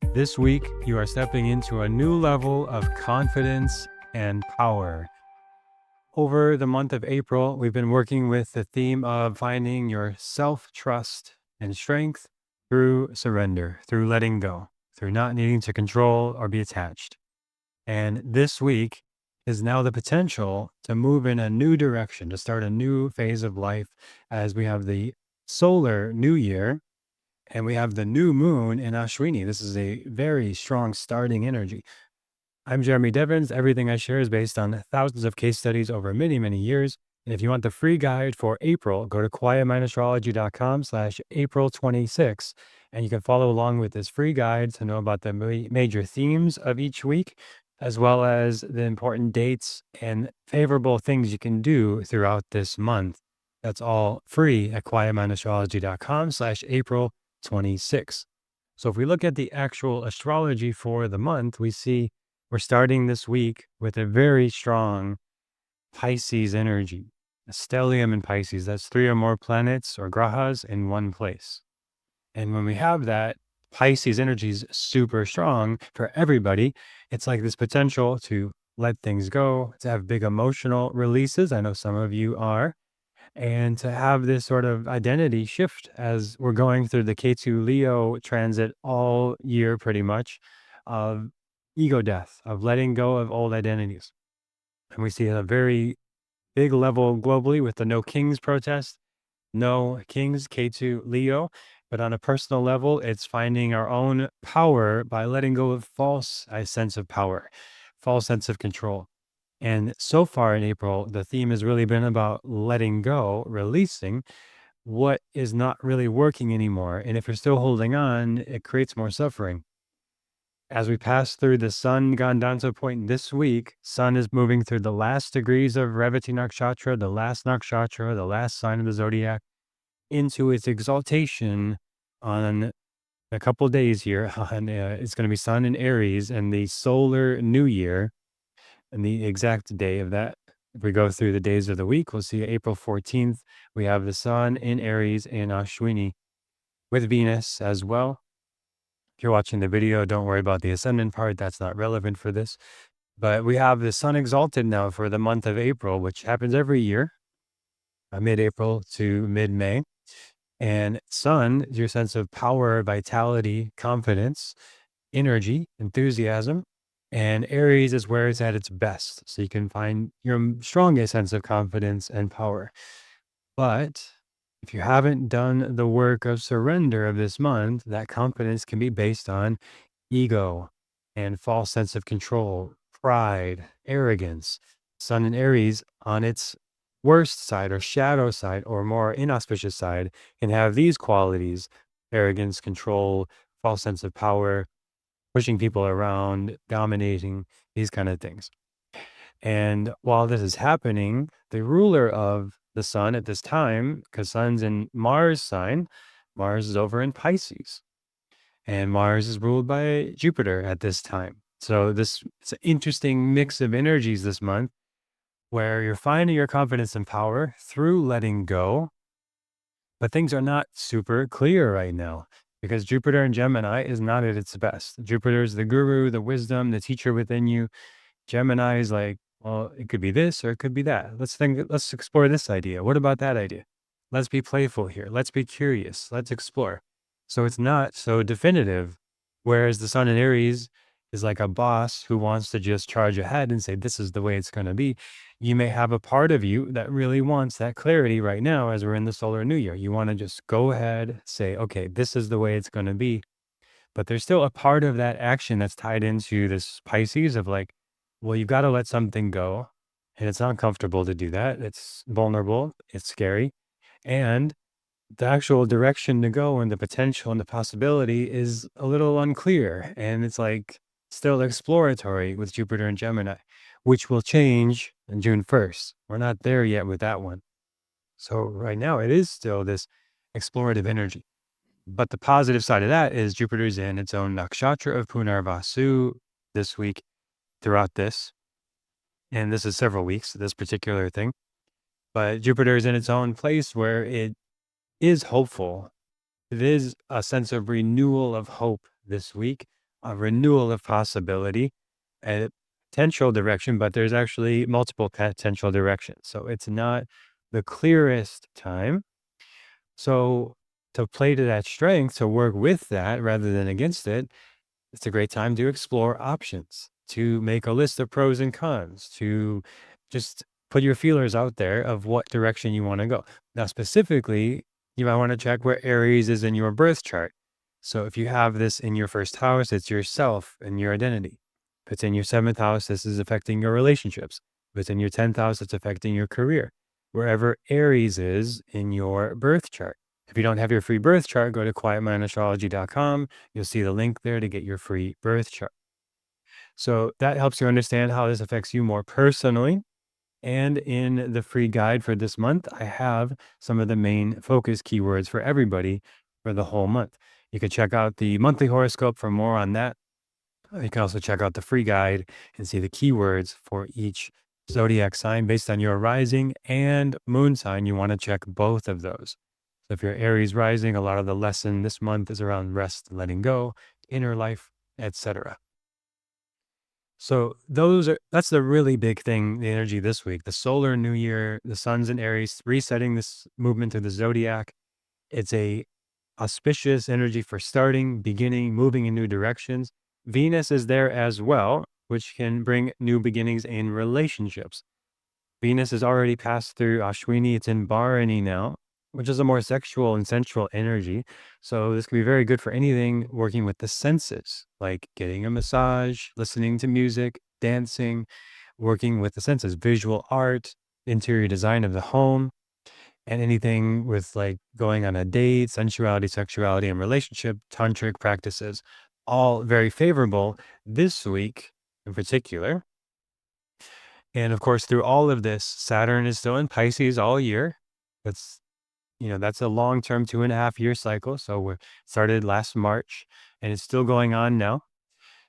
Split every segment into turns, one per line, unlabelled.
This week, you are stepping into a new level of confidence and power. Over the month of April, we've been working with the theme of finding your self-trust and strength through surrender, through letting go, through not needing to control or be attached. And this week is now the potential to move in a new direction, to start a new phase of life as we have the solar new year and we have the new moon in Ashwini. This is a very strong starting energy. I'm Jeremy Devins. Everything I share is based on thousands of case studies over many, many years. And if you want the free guide for April, go to quietmindastrology.com/April26. And you can follow along with this free guide to know about the major themes of each week, as well as the important dates and favorable things you can do throughout this month. That's all free at quietmindastrology.com/April26. So if we look at the actual astrology for the month, we see we're starting this week with a very strong Pisces energy. A stellium in Pisces, that's 3 or more planets or grahas in one place. And when we have that, Pisces energy is super strong for everybody. It's like this potential to let things go, to have big emotional releases. I know some of you are. And to have this sort of identity shift as we're going through the K2 Leo transit all year, pretty much, of ego death, of letting go of old identities. And we see a very big level globally with the No Kings protest, No Kings, K2 Leo. But on a personal level, it's finding our own power by letting go of false sense of power, false sense of control. And so far in April, the theme has really been about letting go, releasing what is not really working anymore. And if you're still holding on, it creates more suffering. As we pass through the sun, gone down to a point this week, sun is moving through the last degrees of Revati Nakshatra, the last nakshatra, the last sign of the zodiac, into its exaltation on a couple days here. It's going to be sun in Aries and the solar new year. And the exact day of that, if we go through the days of the week, we'll see April 14th, we have the sun in Aries and Ashwini with Venus as well. If you're watching the video, don't worry about the ascendant part. That's not relevant for this. But we have the sun exalted now for the month of April, which happens every year, mid-April to mid-May. And sun is your sense of power, vitality, confidence, energy, enthusiasm. And Aries is where it's at its best. So you can find your strongest sense of confidence and power. But if you haven't done the work of surrender of this month, that confidence can be based on ego and false sense of control, pride, arrogance. Sun in Aries on its worst side or shadow side or more inauspicious side can have these qualities: arrogance, control, false sense of power, pushing people around, dominating, these kind of things. And while this is happening, the ruler of the sun at this time, because sun's in Mars sign, Mars is over in Pisces, and Mars is ruled by Jupiter at this time. So it's an interesting mix of energies this month where you're finding your confidence and power through letting go, but things are not super clear right now because Jupiter in Gemini is not at its best. Jupiter is the guru, the wisdom, the teacher within you. Gemini is like, well, it could be this or it could be that. Let's explore this idea. What about that idea? Let's be playful here. Let's be curious. Let's explore. So it's not so definitive. Whereas the sun in Aries is like a boss who wants to just charge ahead and say, this is the way it's going to be. You may have a part of you that really wants that clarity right now as we're in the solar new year. You want to just go ahead, say, okay, this is the way it's going to be. But there's still a part of that action that's tied into this Pisces of like, well, you've got to let something go. And it's not comfortable to do that. It's vulnerable. It's scary. And the actual direction to go and the potential and the possibility is a little unclear. And it's like still exploratory with Jupiter and Gemini, which will change on June 1st. We're not there yet with that one. So right now it is still this explorative energy. But the positive side of that is Jupiter's in its own nakshatra of Punarvasu this week throughout this. And this is several weeks, this particular thing. But Jupiter is in its own place where it is hopeful. It is a sense of renewal of hope this week, a renewal of possibility, a potential direction, but there's actually multiple potential directions. So it's not the clearest time. So to play to that strength, to work with that rather than against it, it's a great time to explore options, to make a list of pros and cons, to just put your feelers out there of what direction you want to go. Now, specifically, you might want to check where Aries is in your birth chart. So if you have this in your first house, it's yourself and your identity. If it's in your seventh house, this is affecting your relationships. If it's in your 10th house, it's affecting your career. Wherever Aries is in your birth chart. If you don't have your free birth chart, go to quietmindastrology.com. You'll see the link there to get your free birth chart. So that helps you understand how this affects you more personally. And in the free guide for this month, I have some of the main focus keywords for everybody for the whole month. You can check out the monthly horoscope for more on that. You can also check out the free guide and see the keywords for each zodiac sign based on your rising and moon sign. You want to check both of those. So if you're Aries rising, a lot of the lesson this month is around rest, letting go, inner life, etc. So that's the really big thing, the energy this week. The solar new year, the sun's in Aries, resetting this movement to the zodiac. It's a auspicious energy for starting, beginning, moving in new directions. Venus is there as well, which can bring new beginnings in relationships. Venus has already passed through Ashwini. It's in Bharani now, which is a more sexual and sensual energy. So this can be very good for anything working with the senses, like getting a massage, listening to music, dancing, working with the senses, visual art, interior design of the home, and anything with like going on a date, sensuality, sexuality, and relationship, tantric practices, all very favorable this week in particular. And of course, through all of this, Saturn is still in Pisces all year. That's, that's a long-term 2.5 year cycle. So we started last March and it's still going on now.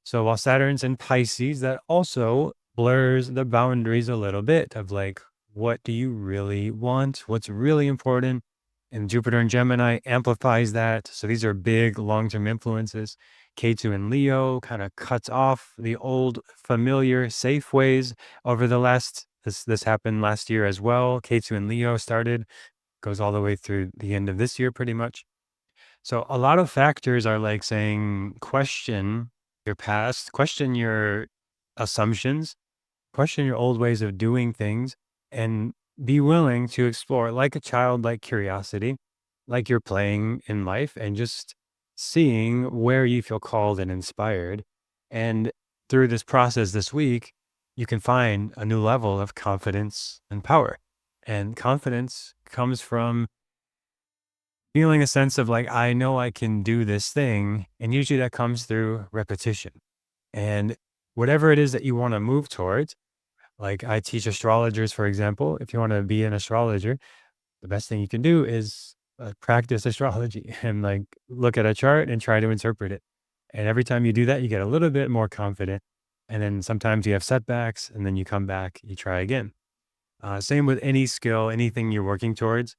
So while Saturn's in Pisces, that also blurs the boundaries a little bit of like, what do you really want? What's really important? And Jupiter and Gemini amplifies that. So these are big long-term influences. K2 and Leo kind of cuts off the old familiar safe ways over the last, this happened last year as well. K2 and Leo started, goes all the way through the end of this year pretty much. So a lot of factors are like saying, question your past, question your assumptions, question your old ways of doing things, and be willing to explore like a childlike curiosity, like you're playing in life, and just seeing where you feel called and inspired. And through this process this week, you can find a new level of confidence and power. And confidence comes from feeling a sense of like, I know I can do this thing. And usually that comes through repetition. And whatever it is that you want to move towards, like I teach astrologers, for example, if you want to be an astrologer, the best thing you can do is practice astrology and like look at a chart and try to interpret it. And every time you do that, you get a little bit more confident. And then sometimes you have setbacks and then you come back, you try again. Same with any skill, anything you're working towards.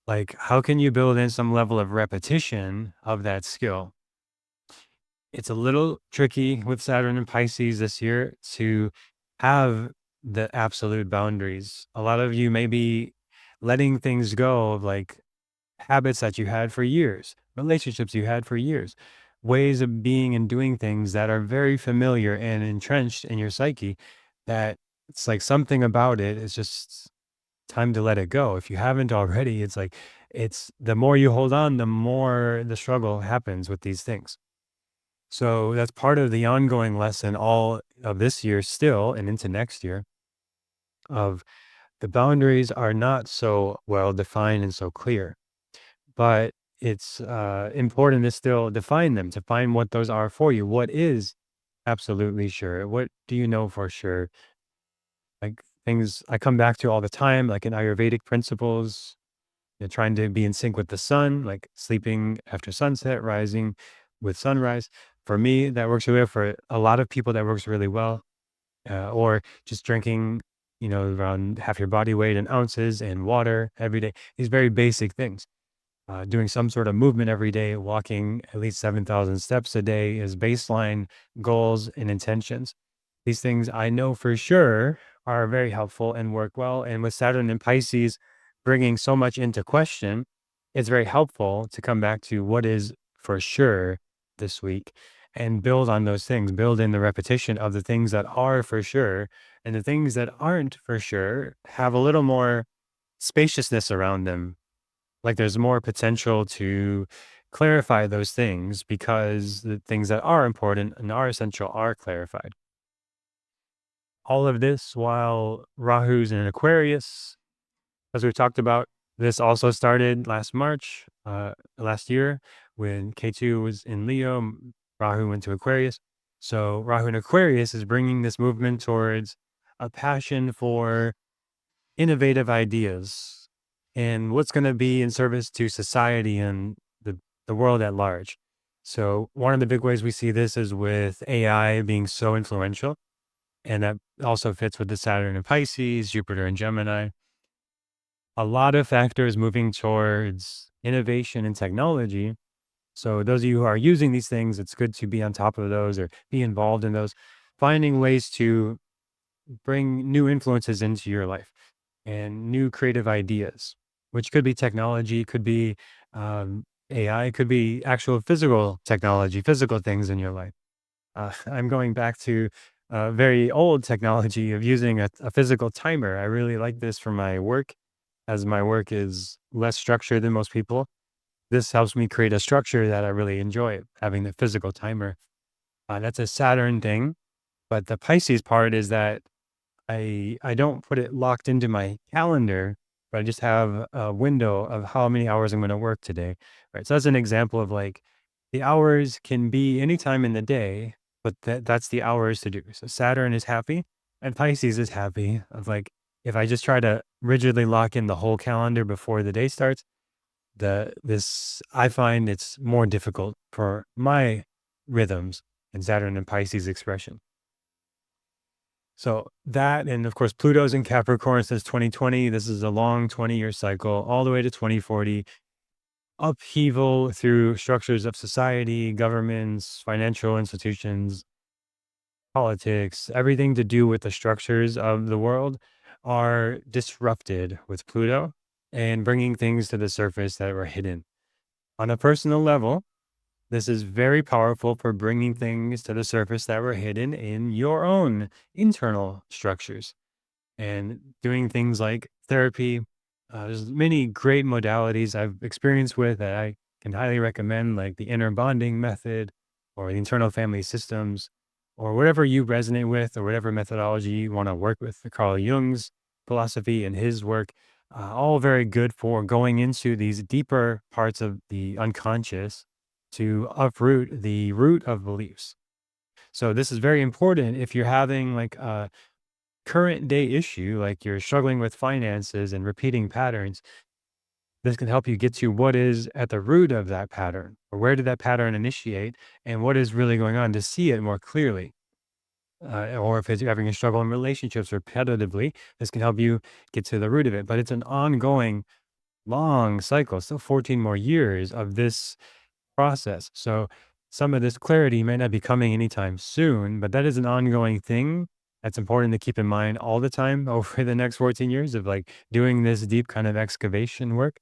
Like, how can you build in some level of repetition of that skill? It's a little tricky with Saturn and Pisces this year to have the absolute boundaries. A lot of you may be letting things go of like habits that you had for years, relationships you had for years, ways of being and doing things that are very familiar and entrenched in your psyche that it's like something about it is just time to let it go. If you haven't already, it's like it's the more you hold on, the more the struggle happens with these things. So that's part of the ongoing lesson all of this year still and into next year of the boundaries are not so well defined and so clear, but it's important to still define them, to find what those are for you. What is absolutely sure? What do you know for sure? Like things I come back to all the time, like in Ayurvedic principles, trying to be in sync with the sun, like sleeping after sunset, rising with sunrise. For me, that works really well. For a lot of people, that works really well. Or just drinking, around half your body weight in ounces and water every day. These very basic things. Doing some sort of movement every day, walking at least 7,000 steps a day is baseline goals and intentions. These things I know for sure are very helpful and work well. And with Saturn and Pisces bringing so much into question, it's very helpful to come back to what is for sure this week and build on those things, build in the repetition of the things that are for sure. And the things that aren't for sure have a little more spaciousness around them. Like there's more potential to clarify those things because the things that are important and are essential are clarified. All of this while Rahu's in Aquarius, as we talked about. This also started last March, last year, when K2 was in Leo, Rahu went to Aquarius. So Rahu in Aquarius is bringing this movement towards a passion for innovative ideas and what's going to be in service to society and the world at large. So one of the big ways we see this is with AI being so influential. And that also fits with the Saturn and Pisces, Jupiter and Gemini. A lot of factors moving towards innovation and technology. So those of you who are using these things, it's good to be on top of those or be involved in those, finding ways to bring new influences into your life and new creative ideas, which could be technology, could be AI, could be actual physical technology, physical things in your life. I'm going back to very old technology of using a physical timer. I really like this for my work, as my work is less structured than most people. This helps me create a structure that I really enjoy, having the physical timer. That's a Saturn thing. But the Pisces part is that I don't put it locked into my calendar, but I just have a window of how many hours I'm going to work today. Right. So that's an example of like the hours can be anytime in the day, but that's the hours to do. So Saturn is happy and Pisces is happy. Of like if I just try to rigidly lock in the whole calendar before the day starts, this I find it's more difficult for my rhythms and Saturn and Pisces expression. So that, and of course, Pluto's in Capricorn since 2020. This is a long 20-year cycle, all the way to 2040. Upheaval through structures of society, governments, financial institutions, politics, everything to do with the structures of the world are disrupted with Pluto and bringing things to the surface that were hidden. On a personal level, this is very powerful for bringing things to the surface that were hidden in your own internal structures and doing things like therapy. There's many great modalities I've experienced with that I can highly recommend, like the inner bonding method or the internal family systems or whatever you resonate with or whatever methodology you want to work with. Carl Jung's philosophy and his work, all very good for going into these deeper parts of the unconscious to uproot the root of beliefs. So this is very important if you're having like a current day issue, like you're struggling with finances and repeating patterns. This can help you get to what is at the root of that pattern, or where did that pattern initiate, and what is really going on to see it more clearly. Or if it's you're having a struggle in relationships repetitively, this can help you get to the root of it. But it's an ongoing, long cycle, still 14 more years of this process. So some of this clarity may not be coming anytime soon, but that is an ongoing thing that's important to keep in mind all the time over the next 14 years of like doing this deep kind of excavation work.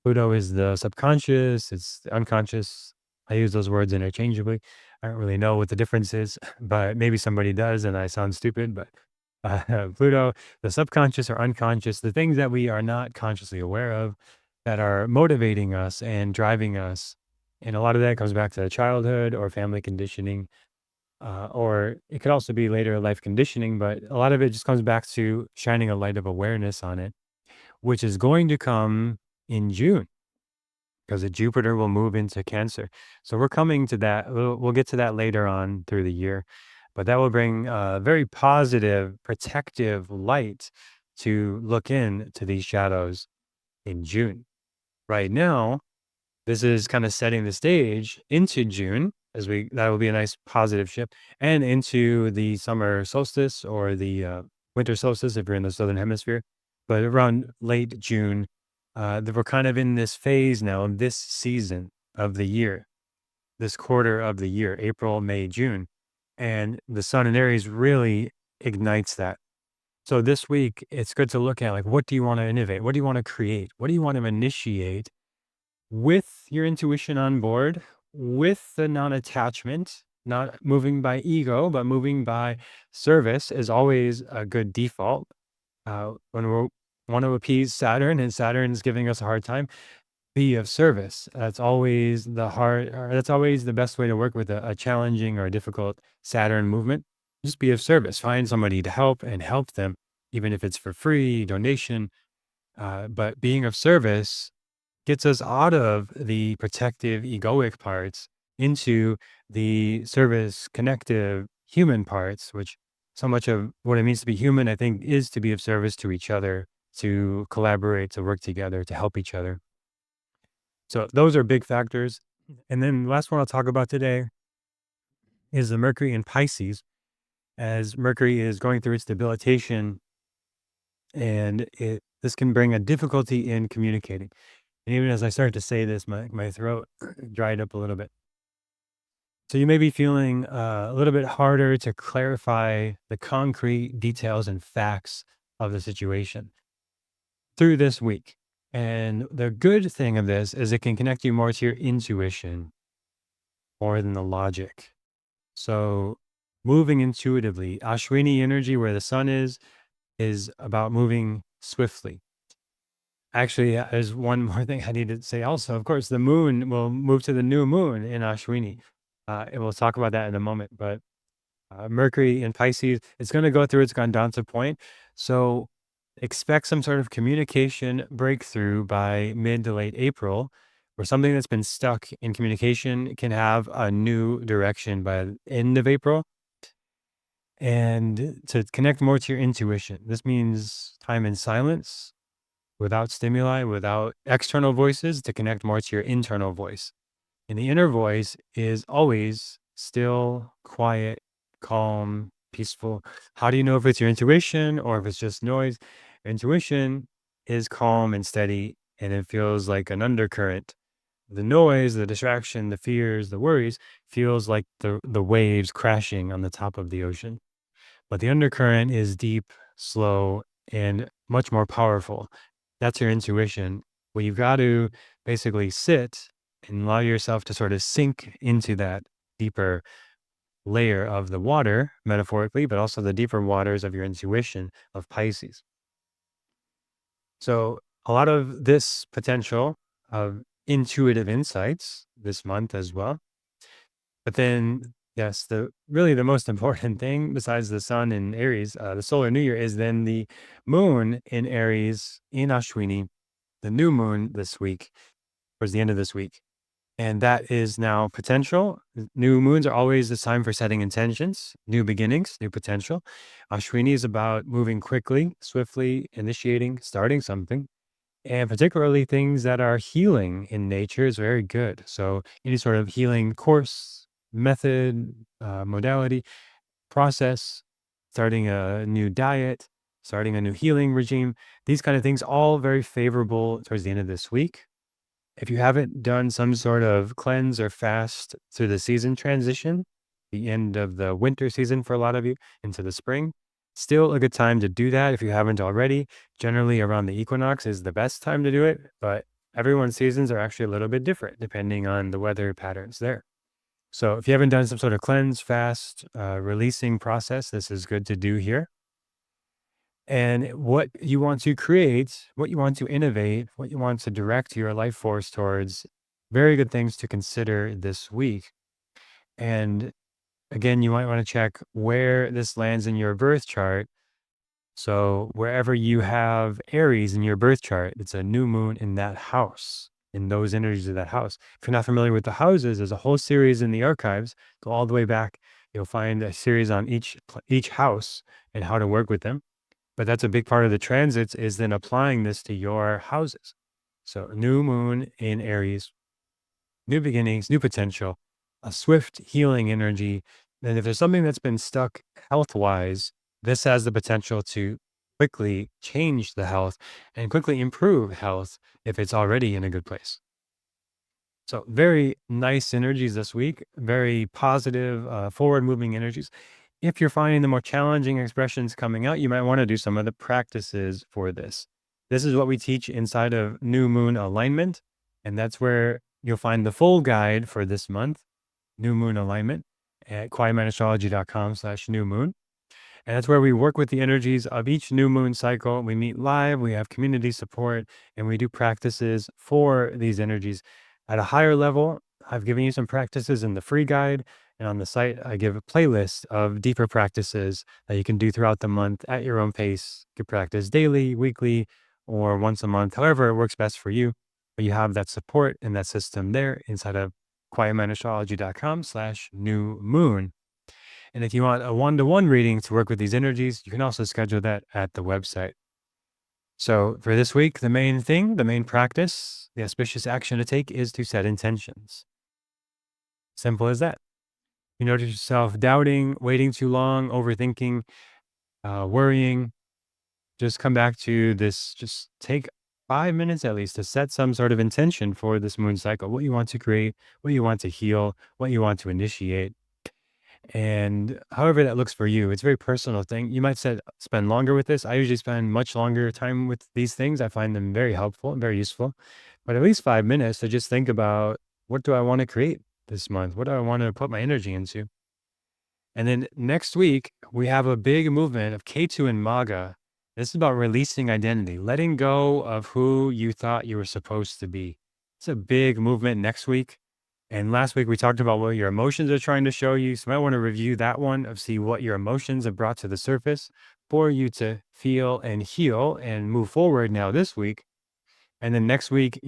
Pluto is the subconscious, it's the unconscious. I use those words interchangeably. I don't really know what the difference is, but maybe somebody does and I sound stupid. But Pluto, the subconscious or unconscious, the things that we are not consciously aware of that are motivating us and driving us. And a lot of that comes back to childhood or family conditioning, or it could also be later life conditioning, but a lot of it just comes back to shining a light of awareness on it, which is going to come in June because the Jupiter will move into Cancer. So we're coming to that. We'll get to that later on through the year, but that will bring a very positive, protective light to look into these shadows in June. Right now, this is kind of setting the stage into June as that will be a nice positive shift and into the summer solstice or the winter solstice if you're in the southern hemisphere. But around late June, that we're kind of in this phase now, this season of the year, this quarter of the year, April, May, June. And the sun in Aries really ignites that. So this week, it's good to look at like, what do you want to innovate? What do you want to create? What do you want to initiate with your intuition on board, with the non attachment, not moving by ego, but moving by service is always a good default. When we want to appease Saturn and Saturn's giving us a hard time, be of service. That's always that's always the best way to work with a challenging or a difficult Saturn movement. Just be of service. Find somebody to help and help them, even if it's for free, donation. But being of service gets us out of the protective, egoic parts into the service, connective, human parts, which so much of what it means to be human, I think, is to be of service to each other, to collaborate, to work together, to help each other. So those are big factors. And then the last one I'll talk about today is the Mercury in Pisces, as Mercury is going through its debilitation, and this can bring a difficulty in communicating. And even as I started to say this, my throat dried up a little bit. So you may be feeling a little bit harder to clarify the concrete details and facts of the situation through this week. And the good thing of this is it can connect you more to your intuition more than the logic. So moving intuitively, Ashwini energy, where the sun is about moving swiftly. Actually, there's one more thing I need to say also. Of course, the moon will move to the new moon in Ashwini. And we'll talk about that in a moment. But Mercury in Pisces, it's going to go through its Gandanta point. So expect some sort of communication breakthrough by mid to late April, where something that's been stuck in communication can have a new direction by the end of April. And to connect more to your intuition, this means time in silence, without stimuli, without external voices, to connect more to your internal voice. And the inner voice is always still, quiet, calm, peaceful. How do you know if it's your intuition or if it's just noise? Intuition is calm and steady, and it feels like an undercurrent. The noise, the distraction, the fears, the worries feels like the waves crashing on the top of the ocean. But the undercurrent is deep, slow, and much more powerful. That's your intuition. Well, you've got to basically sit and allow yourself to sort of sink into that deeper layer of the water, metaphorically, but also the deeper waters of your intuition of Pisces. So a lot of this potential of intuitive insights this month as well. But then, yes, really the most important thing besides the sun in Aries, the solar new year, is then the moon in Aries in Ashwini, the new moon this week, towards the end of this week. And that is now potential. New moons are always the time for setting intentions, new beginnings, new potential. Ashwini is about moving quickly, swiftly, initiating, starting something. And particularly things that are healing in nature is very good. So any sort of healing course, method, modality, process, starting a new diet, starting a new healing regime, these kind of things, all very favorable towards the end of this week. If you haven't done some sort of cleanse or fast through the season transition, the end of the winter season for a lot of you into the spring, still a good time to do that if you haven't already. Generally around the equinox is the best time to do it, but everyone's seasons are actually a little bit different depending on the weather patterns there. So if you haven't done some sort of cleanse, fast, releasing process, this is good to do here. And what you want to create, what you want to innovate, what you want to direct your life force towards, very good things to consider this week. And again, you might want to check where this lands in your birth chart. So wherever you have Aries in your birth chart, it's a new moon in that house, in those energies of that house. If you're not familiar with the houses, there's a whole series in the archives. Go all the way back. You'll find a series on each house and how to work with them. But that's a big part of the transits, is then applying this to your houses. So new moon in Aries, new beginnings, new potential, a swift healing energy. And if there's something that's been stuck health-wise, this has the potential to quickly change the health and quickly improve health if it's already in a good place. So very nice energies this week, very positive, forward moving energies. If you're finding the more challenging expressions coming out, you might want to do some of the practices for this. This is what we teach inside of new moon alignment. And that's where you'll find the full guide for this month, new moon alignment, at quietmindastrology.com/new moon. And that's where we work with the energies of each new moon cycle. We meet live, we have community support, and we do practices for these energies. At a higher level, I've given you some practices in the free guide. And on the site, I give a playlist of deeper practices that you can do throughout the month at your own pace. You can practice daily, weekly, or once a month, however it works best for you. But you have that support and that system there inside of quietmindastrology.com/new moon. And if you want a one-to-one reading to work with these energies, you can also schedule that at the website. So for this week, the main thing, the main practice, the auspicious action to take is to set intentions. Simple as that. You notice yourself doubting, waiting too long, overthinking, worrying, just come back to this. Just take 5 minutes at least to set some sort of intention for this moon cycle, what you want to create, what you want to heal, what you want to initiate. And however that looks for you, it's a very personal thing. You might spend longer with this. I usually spend much longer time with these things. I find them very helpful and very useful. But at least 5 minutes to just think about, what do I want to create this month? What do I want to put my energy into? And then next week, we have a big movement of K2 and MAGA. This is about releasing identity, letting go of who you thought you were supposed to be. It's a big movement next week. And last week we talked about what your emotions are trying to show you. So you might want to review that one of see what your emotions have brought to the surface for you to feel and heal and move forward now this week. And then next week,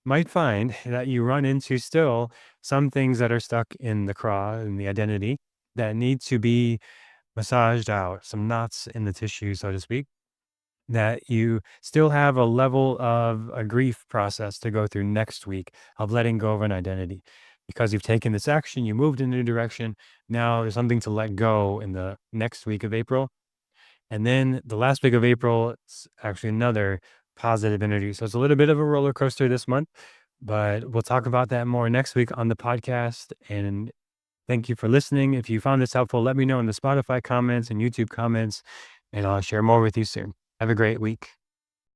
might find that you run into still some things that are stuck in the craw and the identity that need to be massaged out, some knots in the tissue, so to speak, that you still have a level of a grief process to go through next week of letting go of an identity. Because you've taken this action, you moved in a new direction. Now there's something to let go in the next week of April. And then the last week of April, it's actually another positive energy. So it's a little bit of a roller coaster this month, but we'll talk about that more next week on the podcast. And thank you for listening. If you found this helpful, let me know in the Spotify comments and YouTube comments, and I'll share more with you soon. Have a great week.